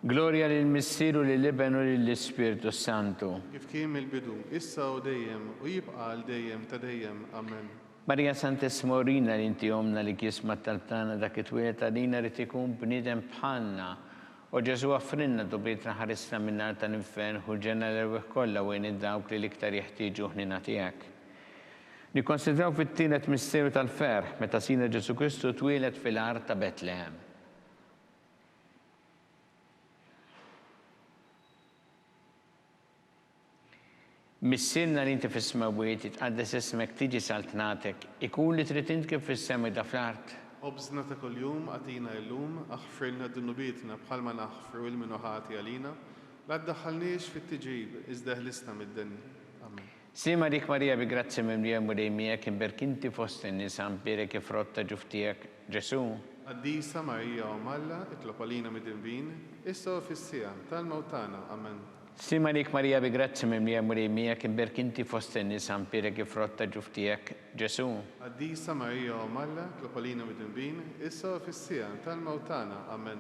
Gloria lil Missieru lill-Ibn u lill-Ispiritu Santu. Kif kien mill-bidu, issa u dejjem, u jibqa' għal dejjem ta' dejjem. Amen. Marija Santissima li inti omna li kisma tal-tana dak it-twilet għalina rrid ikun bniedem bħalna. U Ġesu offrinna dobietna ħarisna min-nar tal-infern u ġenna l-erweħ kollha wejn id-dawk li l-iktar jeħtieġu ħnina tiegħek. Nikkonsidraw fit-tielet misteru tal-ferħ meta sina Ġesu Kristu twieled fil-art ta' Betlehem. Missilna li inti fis-smawiet jitqaddes ismek tiġi saltnatek, ikun li trid int kif fis-sema da fl-art. خبزنا كل يوم أعطينا اللوم أغفر لنا ذنوبنا بحال ما نغفر والمنوحات علينا لا تدخلنيش في التجريب إذ دهلسنا من الدنيا آمين. Sima dik Marija bi grazzi mimlija murejmijak imberkinti fost in-nisa mpirek ifrotta ġuftijak Ġesu. قديسة ماريا ومالا اطلب علينا مدنبين إسوا في السيام تالموتانا آمين. Sima dik Marija bi grazzi mimlija murejmijak imberkinti fost in-nisa mpirek ifrotta ġuftijak Ġesu. قديسة ماريا ومالا اطلب علينا مدنبين إسوا في السيام تالموتانا آمين.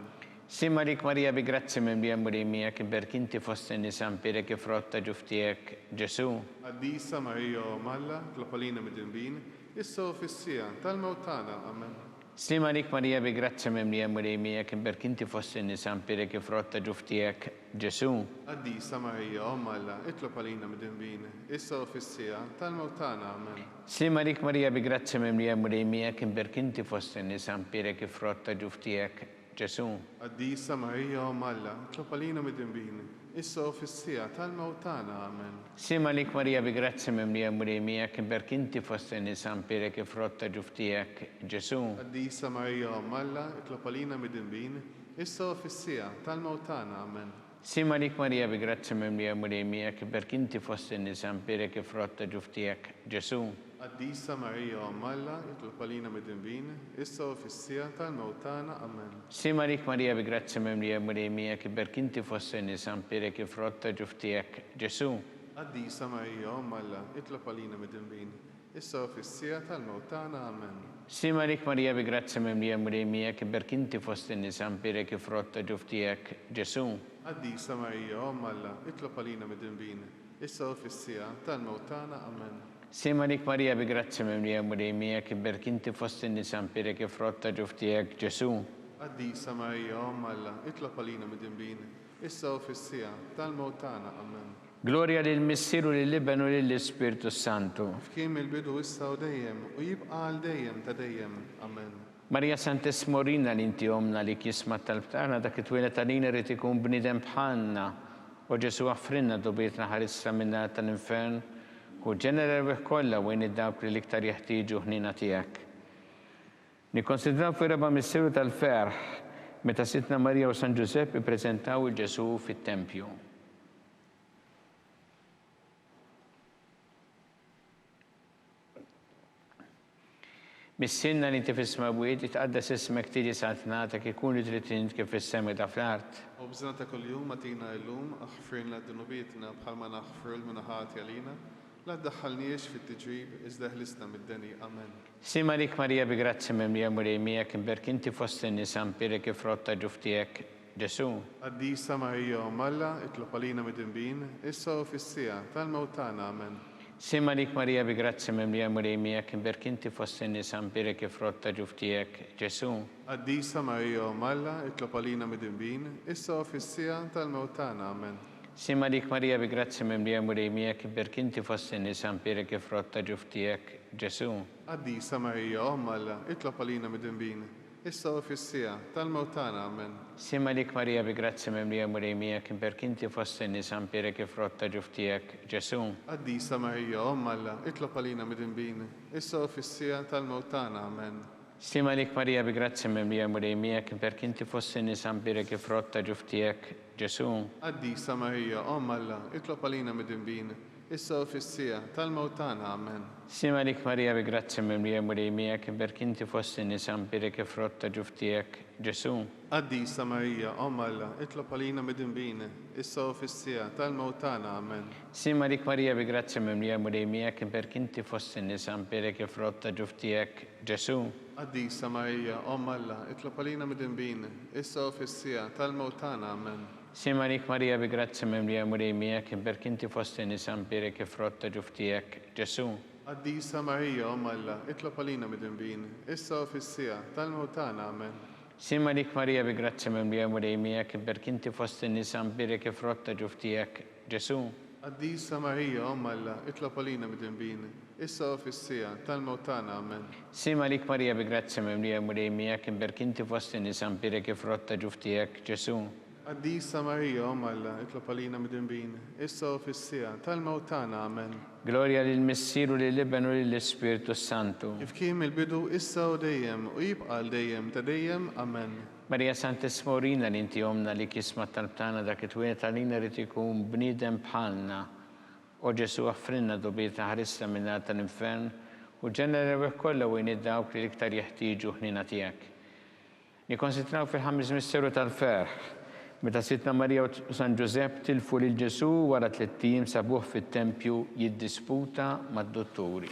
Sima dik Marija bi grazzi mimlija murejmijak imberkinti fost in-nisa mpirek ifrotta ġuftijak Ġesu. قديسة ماريا ومالا اطلب علينا مدنبين إسوا في السيام تالموتانا آمين. Sima dik Marija bi grazzi mimlija murejmijak imberkinti fost in-nisa mpirek ifrotta ġuftijak Ġesu. قديسة ماريا ومالا اطلب علينا مدنبين إسوا في السيام تالموتانا آمين. Sima dik Marija bi grazzi mimlija murejmijak imberkinti fost in-nisa mpirek ifrotta ġuftijak Ġesu. قديسة ماريا ومالا اطلب علينا مدنبين إسوا في السيام تالموتانا آمين. Sima dik Marija bi grazzi mimlija murejmijak imberkinti fost in-nisa mpirek ifrotta ġuftijak Ġesu. قديسة ماريا ومالا اطلب علينا مدنبين إسوا في السيام تالموتانا آمين. Sima dik Marija bi grazzi mimlija murejmijak imberkinti fost in-nisa mpirek ifrotta ġuftijak Ġesu. قديسة ماريا ومالا اطلب علينا مدنبين إسوا في السيام تالموتانا آمين. Sima dik Marija bi grazzi mimlija murejmijak imberkinti fost in-nisa mpirek ifrotta ġuftijak Ġesu. قديسة ماريا ومالا اطلب علينا مدنبين إسوا في السيام تالموتانا آمين. Sima dik Marija bi grazzi mimlija murejmijak imberkinti fost in-nisa mpirek ifrotta ġuftijak Ġesu. قديسة ماريا ومالا اطلب علينا مدنبين إسوا في السيام تالموتانا آمين. Sima dik Marija bi grazzi mimlija murejmijak imberkinti fost in-nisa mpirek ifrotta ġuftijak Ġesu. قديسة ماريا ومالا اطلب علينا مدنبين إسوا في السيام تالموتانا آمين. Gloria lil Missieru lill-Iben u lill-Ispirtu Santu. فكيم البدو إسا وديم ويبقى على ديم تديم آمين. Marija Santissima li inti omna li kisma tal-btana dak it-twilet għalina rrid ikun bniedem bħalna u Ġesu għaffrinna dobietna ħarisna min-nar tal-infern u ġenera l-erweħ kollha wejn id-dawk li l-iktar jeħtieġu ħnina tiegħek. Nikkonsidraw fi raba' misteru tal-ferħ meta Sitna Marija u San Ġusepp ippreżentaw il-Ġesu fit-Tempju. Missilna li inti fis-smawiet jitqaddes ismek tiġi saltnatek ikun li trid int kif fis-sema da fl-art. خبزنا كل يوم أعطينا اللوم أغفر لنا ذنوبنا بحال ما نغفر المنوحات علينا لا تدخلنيش في التجريب إذ دهلسنا من الدنيا آمين. Sima dik Marija bi grazzi mimlija murejmijak imberkinti fost in-nisa mpirek ifrotta ġuftijak Ġesu. قديسة ماريا ومالا اطلب علينا مدنبين إسوا في السيام تالموتانا آمين. Sima dik Marija bi grazzi mimlija murejmijak imberkinti fost in-nisa mpirek ifrotta ġuftijak Ġesu. قديسة ماريا ومالا اطلب علينا مدنبين إسوا في السيام تالموتانا آمين. Sima dik Marija bi grazzi mimlija murejmijak imberkinti fost in-nisa mpirek ifrotta ġuftijak Ġesu. قديسة ماريا ومالا اطلب علينا مدنبين إسوا في السيام تالموتانا آمين. Sima dik Marija bi grazzi mimlija murejmijak imberkinti fost in-nisa mpirek ifrotta ġuftijak Ġesu. قديسة ماريا ومالا اطلب علينا مدنبين إسوا في السيام تالموتانا آمين. Sima dik Marija bi grazzi mimlija murejmijak imberkinti fost in-nisa mpirek ifrotta ġuftijak Ġesu. قديسة ماريا ومالا اطلب علينا مدنبين إسوا في السيام تالموتانا آمين. Sima dik Marija bi grazzi mimlija murejmijak imberkinti fost in-nisa mpirek ifrotta ġuftijak Ġesu. قديسة ماريا ومالا اطلب علينا مدنبين إسوا في السيام تالموتانا آمين. Sima dik Marija bi grazzi mimlija murejmijak imberkinti fost in-nisa mpirek ifrotta ġuftijak Ġesu. قديسة ماريا ومالا اطلب علينا مدنبين إسوا في السيام تالموتانا آمين. Sima dik Marija bi grazzi mimlija murejmijak imberkinti fost in-nisa mpirek ifrotta ġuftijak Ġesu. Qaddisa Marija Umm Alla, itlob għalina midinbin, issa u fis-sija tal-mewt tagħna. Amen. Sima lik Marija bi grazzi mimlija murejmijak, berkinti fost in-nisa mbirek ifrotta ġuftijak, Ġesu. Qaddisa Marija Umm Alla, itlob għalina midinbin, issa u fis-sija tal-mewt tagħna. Amen. Sima lik Marija bi grazzi mimlija murejmijak, berkinti fost in-nisa mbirek ifrotta ġuftijak, Ġesu. Qaddisa Marija Umm Alla, itlob għalina midinbin, issa u fis-sija tal-mewt tagħna. Amen. Gloria lil Missieru lil Ibn u lil Spiritu Santu. Kif kien il-bidu issa u dejjem u jibqa' dejjem ta' dejjem. Amen. Marija Santissima Urina li inti omna li kisma talbtana dak it-twiet għalina rrid ikun bniedem bħalna. O Ġesu affrinna dobieta ħarissa minna tal-infern u ġenera kollha wejn id-dawk li iktar jeħtieġu ħnina tiegħek. Nikkonsidraw fil-ħames misteru tal-ferħ. Meta Sitna Marija u San Ġusepp tilfu lil Ġesu wara 3 ijiem sabuh fit-tempju jiddisputa mad-dotturi.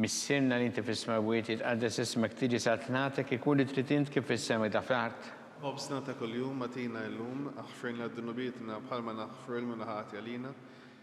Missirna li inti fis-smawiet jitqaddes ismek tiġi sa tnatek ikun li trid int kif fis-sema ta' fl-art. Obsna ta' kuljum matina llum aħfirna d-dunubietna bħalma naħfru l-munaħati għalina.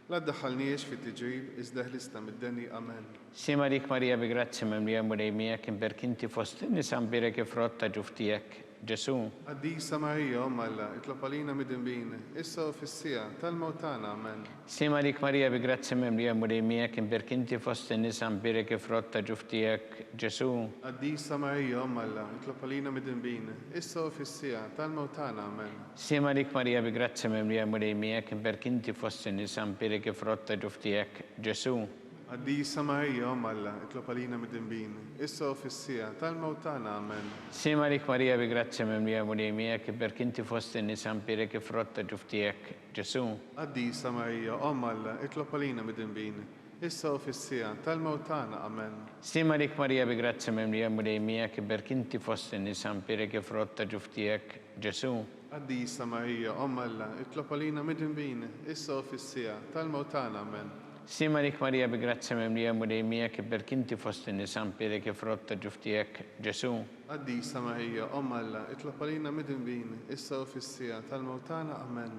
La ddaħħalniex fit-tiġrib iżda ħlisna mid-deni. Amen. Sima lik Marija bi grazzi mimlija murejmijak imberkinti fost in-nisa mbirek ifrotta ġuftijak, Ġesu. Qaddisa Marija Umm Alla, itlob għalina midinbin, issa u fis-sija tal-mewt tagħna. Amen. Sima lik Marija bi grazzi mimlija murejmijak imberkinti fost in-nisa mbirek ifrotta ġuftijak, Ġesu. Qaddisa Marija Umm Alla, itlob għalina midinbin, issa u fis-sija tal-mewt tagħna. Amen. Sima lik Marija bi grazzi mimlija murejmijak imberkinti fost in-nisa mbirek ifrotta ġuftijak, Ġesu. Qaddisa Marija Umm Alla, itlob għalina midinbin, issa u fis-sija tal-mewt tagħna. Amen. Sima lik Marija bi grazzi mimlija murejmijak imberkinti fost in-nisa mbirek ifrotta ġuftijak, Ġesu. Qaddisa Marija Umm Alla, itlob għalina midinbin, issa u fis-sija tal-mewt tagħna. Amen. Sima lik Marija bi grazzi mimlija murejmijak imberkinti fost in-nisa mbirek ifrotta ġuftijak, Ġesu. Qaddisa Marija Umm Alla, itlob għalina midinbin, issa u fis-sija tal-mewt tagħna. Amen. Sima lik Marija bi grazzi mimlija murejmijak imberkinti fost in-nisa mbirek ifrotta ġuftijak, Ġesu. Qaddisa Marija Umm Alla, itlob għalina midinbin, issa u fis-sija tal-mewt tagħna. Amen.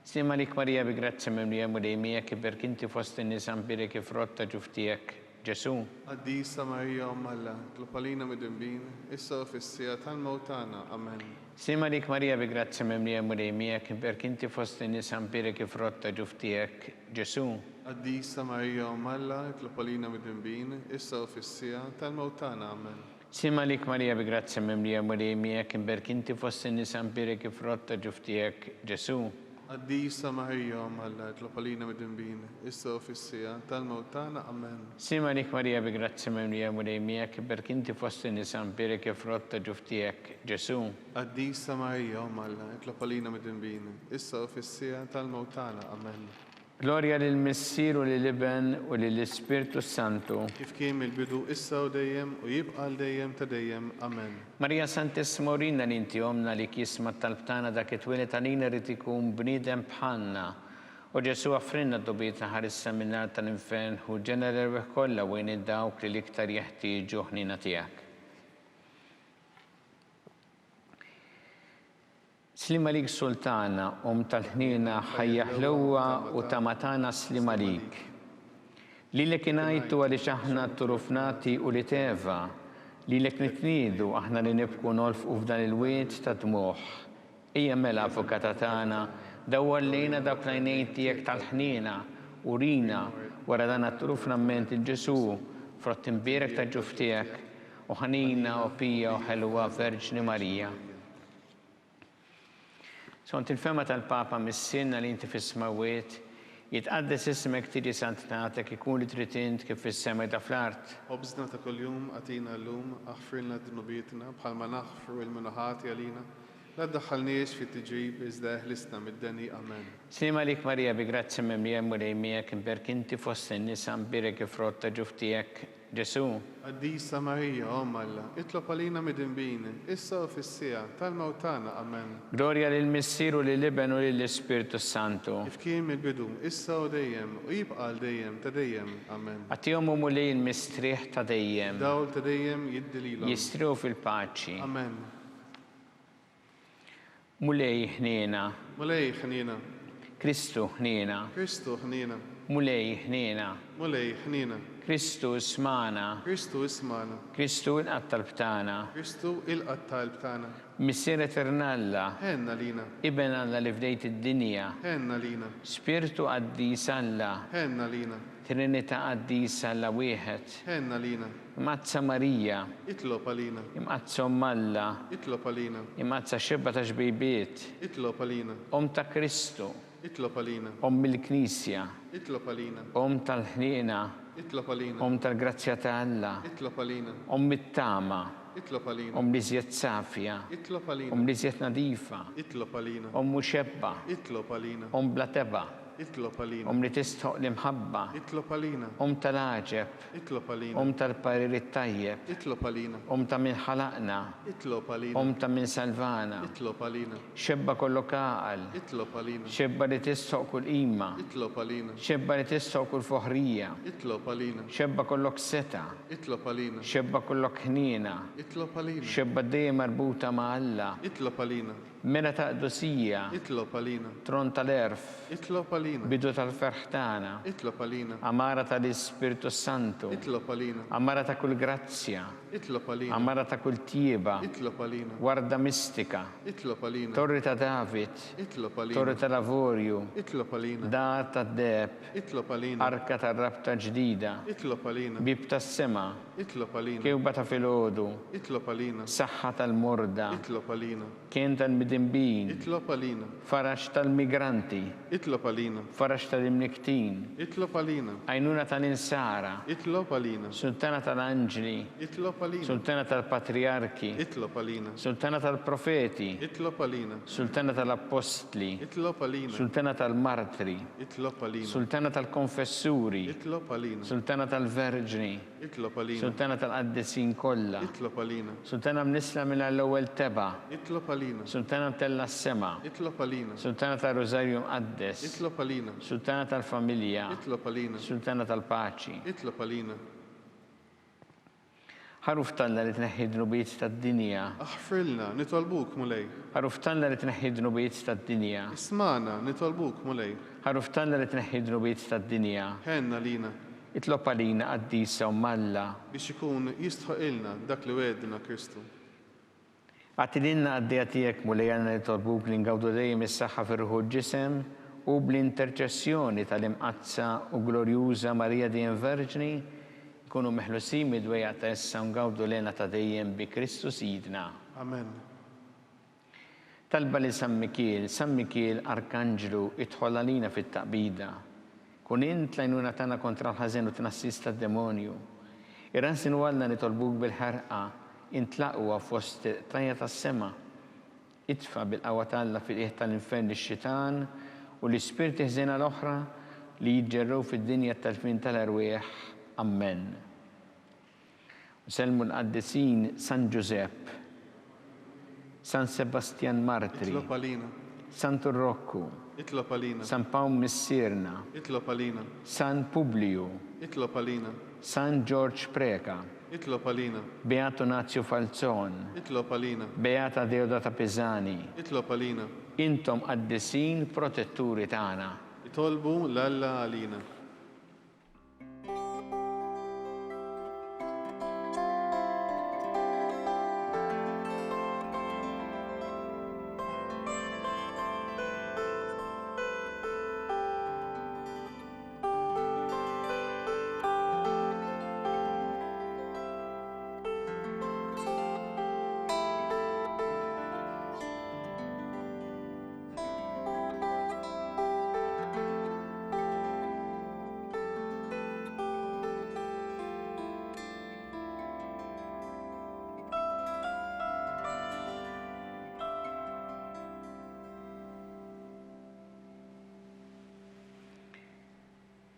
Sima lik Marija bi grazzi mimlija murejmijak imberkinti fost in-nisa mbirek ifrotta ġuftijak, Ġesu. Qaddisa Marija Umm Alla, itlob għalina midinbin, issa u fis-sija tal-mewt tagħna. Amen. Sima lik Marija bi grazzi mimlija murejmijak imberkinti fost in-nisa mbirek ifrotta ġuftijak, Ġesu. Qaddisa Marija Umm Alla, itlob għalina midinbin, issa u fis-sija tal-mewt tagħna. Amen. Sima lik Marija bi grazzi mimlija murejmijak imberkinti fost in-nisa mbirek ifrotta ġuftijak, Ġesu. Qaddisa Marija Umm Alla, itlob għalina midinbin, issa u fis-sija tal-mewt tagħna. Amen. Sima lik Marija bi grazzi mimlija murejmijak imberkinti fost in-nisa mbirek ifrotta ġuftijak, Ġesu. Qaddisa Marija Umm Alla, itlob għalina midinbin, issa u fis-sija tal-mewt tagħna. Amen. Gloria lil Missieru lil Ibn u lil Spiritu Santu. Kif kien il-bidu issa u dejjem u jibqa' dejjem ta' dejjem. Amen. Marija Santissima Urina li inti omna li kisma talbtana dak it-twilet għalina rrid ikun bniedem bħalna. U Ġesu affrinna dobieta ħarissa minnar tal-infern u ġenera l-reħ kollha wejn id-dawk li l-iktar jeħtieġu ħnina tiegħek. Slima lik Sultana, tal-ħnina ħajja ħlewwa u tamatana slima lik. Lilek ingħajtu għaliex aħna turufnati u li teva, lilek nitniedu aħna li nibku nolfqu f'dan il-wied ta' dmuħ. Ejja mela avukata tagħna, dawwar lejna dawk l-għajnejn tiegħek tal-ħnina u rina wara dan at-turuf namment il-Ġesu frott imbierek ta' ġuf tiegħek u ħanina u pija u ħelwa Verġni Marija. Sont il-fema tal-Papa mis-sinna li inti fis-smawiet, jitqaddes ismek tiġi santnatek ikun li trid int kif fis-sema ta' fl-art. Obżna ta' kuljum għatina llum aħfirna d-dunubietna bħalma naħfru l-munaħati għalina. La ddaħħalniex fit-tiġrib iżda ħlisna mid-deni. Amen. Sima lik Marija bi grazzi mimlija murejmijak imberkinti fost in-nisa mbirek ifrotta ġuftijak, Ġesu. Qaddisa Marija Umm Alla, itlob għalina midinbin, issa u fis-sija tal-mewt tagħna. Amen. Gloria lil Missieru lil Ibn u lil Spiritu Santu. Kif kien il-bidu issa u dejjem u jibqa' dejjem ta' dejjem. Amen. Għatihom mulej il-mistrieħ ta' dejjem. Dawl ta' dejjem jiddi lilhom. Jistriħu fil-paċi. Amen. mulej ħnina, mulej ħnina, Kristu ħnina, Kristu ħnina, mulej ħnina, mulej ħnina, Kristu smana, Kristu ismana, Kristu il-qattalb tagħna, Kristu il-qattalb tagħna. Missier Eternalla, Ħenna lina, Iben Alla li fdejt id-dinja, ħenna lina, Spiritu Qaddis Alla, ħenna lina, Trinità Qaddis Alla wieħed, ħenna lina, Imqazza Marija, itlob għalina, Imqazza Alla, itlob għalina, Imqazza xebba ta' xbejbiet, itlob għalina, ta' Kristu, itlob għalina, il-Knisja, itlob għalina, tal-ħnina, itlob għalina, tal-grazzja ta' Alla, itlob għalina, it-tama, itlob għalina, li żjed safja, itlob għalina, li żjed nadifa, itlob għalina, muxebba, itlob għalina, bla teba, itlob għalina, li tistħoq l-imħabba, itlob għalina, tal-aġeb, itlob għalina, tal-parir it-tajjeb, itlob għalina, ta' min ħalaqna, itlob għalina, ta' min salvana, itlob għalina, xebba kollok għaqal, itlob għalina, xebba li tistħoq kull qima, itlob għalina, xebba li tistħoq kull foħrija, itlob għalina, xebba kollok seta, itlob għalina, xebba kollok ħnina, itlob għalina, xebba dejjem marbuta ma' Alla, itlob għalina, mela ta' qdusija, itlob għalina, tron tal-erf, itlob għalina, bidu tal-ferħ tagħna, itlob għalina, amara tal-Ispiritu Santu, itlob għalina, amara ta' kull grazzja, itlob għalina, amara ta' kull tjieba, itlob għalina, warda mistika, itlob għalina, torri ta' David, itlob torri għalina, ta' lavorju, itlob għalina, dar ta' deb, itlob għalina, arka ta' rabta ġdida, itlob għalina, bib ta' sema, itlob għalina, kewba ta' filgħodu, itlob għalina, saħħa tal-morda, itlob għalina, kien tal-midinbin, itlob għalina, farax tal-migranti, itlob għalina, farax tal-imniktin, itlob għalina, għajnuna tal-insara, itlob għalina, sultana tal-anġli, itlob għalina, sultana tal-patriarki, itlob għalina, sultana tal-profeti, itlob għalina, sultana tal-apostli, itlob għalina, sultana tal-martri, itlob għalina, sultana tal-konfessuri, itlob għalina, sultana tal-verġni, itlob għalina, sultana tal-qaddisin kollha, itlob għalina, sultana mnisla minn l-ewwel teba, itlob għalina, sultana tella s-sema, itlob għalina, sultana tal-Rosarju Mqaddes, itlob għalina, sultana tal-familja, itlob għalina, sultana tal-paċi. itlob għalina, Ħaruf talla li tneħħi dnubiet tad-dinja, aħfrilna, nitolbuk mulej, ħaruf talla li tneħħi dnubiet tad-dinja, ismana, nitolbuk mulej, ħaruf talla li tneħħi dnubiet tad-dinja, ħenna lina, itlob għalina qaddisa u malla, biex ikun jistħoq ilna dak li wedna Kristu. għatilinna għaddija tiegħek mulejana li tolbuk li ngawdu dejjem is-saħħa fir-ruħu ġisem u bl-interċessjoni tal-imqazza u glorjuża Marija Dejjem Verġni kunu meħlusin mid-dwejja ta' issa ngawdu lena ta' dejjem bi Kristu Sidna. Amen. Talba li San Mikiel Arkanġlu idħol għalina fit-taqbida. Kun int lajnuna tagħna kontra l-ħażen u tnassista d-demonju. Irransin għalna nitolbuk bil-ħarqa intlaqwa fost tajja tas-sema. Itfa bil-qawwa talla fil-qiegħ tal-infern ix-xitan u l-ispirti ħżiena l-oħra li jiġġerrew fid-dinja tal-fin tal-arwieħ. Amen. Selmu l-qaddisin San Giuseppe, San Sebastian Martri, Itlob għalina, San Turroccu, itlob għalina, San Paul Missirna, itlob għalina, San Publiu, itlob għalina, San George Preka, itlob għalina, Beato Nazio Falzon, itlob għalina, Beata Deodata Pisani, itlob għalina, intom qaddisin protetturi tagħna. itolbu l-Alla għalina.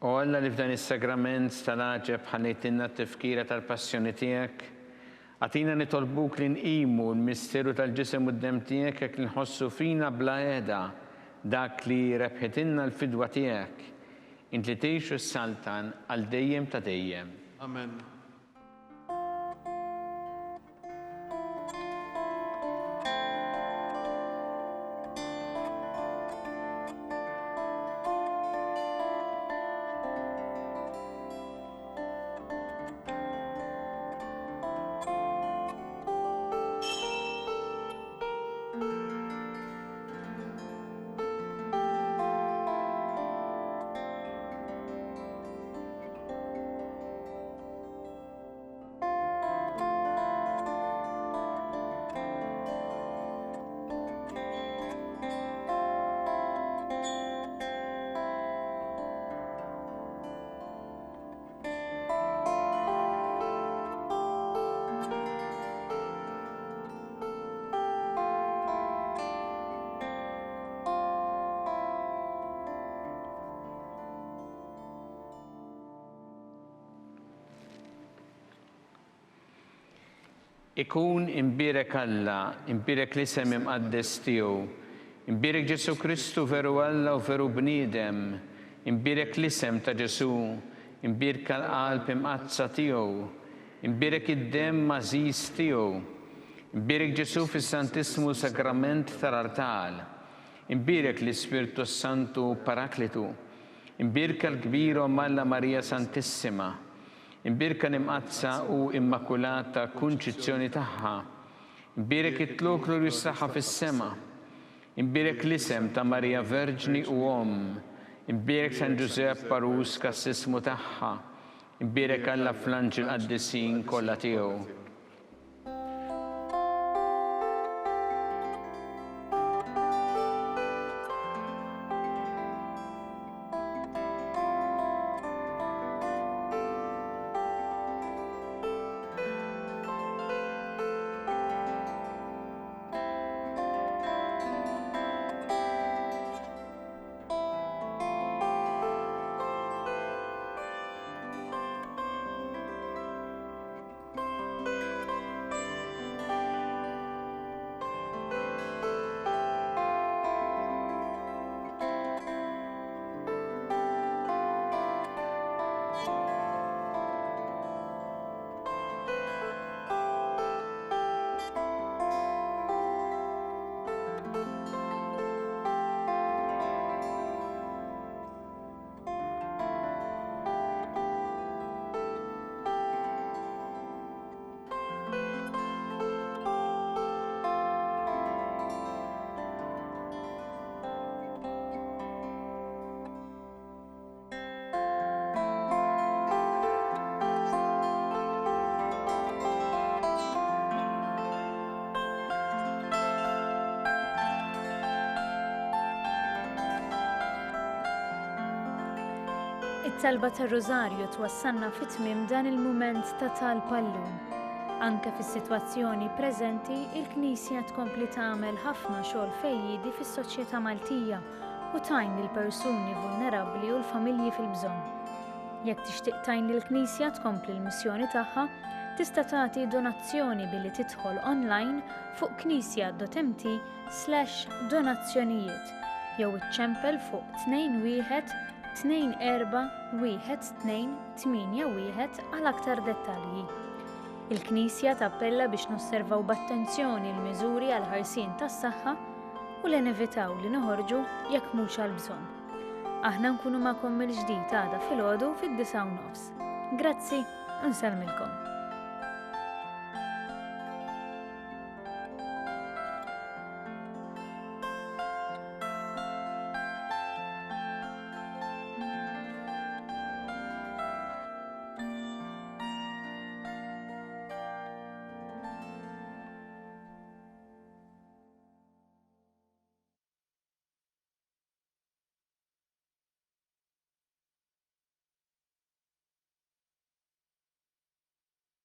U Alla li f'dan is-sagrament tal-aġeb ħallejtinna t-tifkira tal-passjoni tiegħek, għatina nitolbuk li nqimu l-misteru tal-ġisem u d-dem tiegħek jekk li nħossu fina bla qiegħda dak li rebħitinna l-fidwa tiegħek, int li tgħixu s-saltan għal dejjem ta' dejjem. Amen. Ikun imbirek Alla, imbirek l-isem imqaddes tiegħu, imbirek Ġesu Kristu veru Alla u veru bniedem, imbirek l-isem ta' Ġesu, imbirek l-qalb imqazza tiegħu, imbirek id-dem mażiż tiegħu, imbirek Ġesu fis-Santissimu Sakrament tal-Artal, imbirek l-Ispirtu Santu Paraklitu, imbirek l-kbira Alla Marija Santissima, imbirek l-imqazza u immakulata kunċizzjoni tagħha, imbirek it-tloklu li saħħa fis-sema, imbirek l-isem ta' Marija Verġni u imbirek San Giuseppe Parus kassismu tagħha, imbirek Alla fl-anġel qaddisin kollha tiegħu. It-talba tar-Rożarju twassalna fit-tmiem dan il-mument ta' talba llum. Anke fis-sitwazzjoni preżenti, il-Knisja tkompli tagħmel ħafna xogħol fejjidi fis-soċjetà Maltija u tajn lill-persuni vulnerabbli u l-familji fil-bżonn. Jekk tixtieq tajn lill-Knisja tkompli l-missjoni tagħha, tista' tagħti donazzjoni billi tidħol online fuq knisja.mt/donazzjonijiet jew iċċempel fuq 21-24-12-81 għal aktar dettalji. Il-Knisja tappella biex nosservaw b'attenzjoni l-miżuri għal ħarsien tas-saħħa u li nevitaw li noħorġu jekk mhux għal bżonn. Aħna nkunu magħkom mill-ġdid għada filgħodu fid-9:09. Grazzi u nsellmilkom.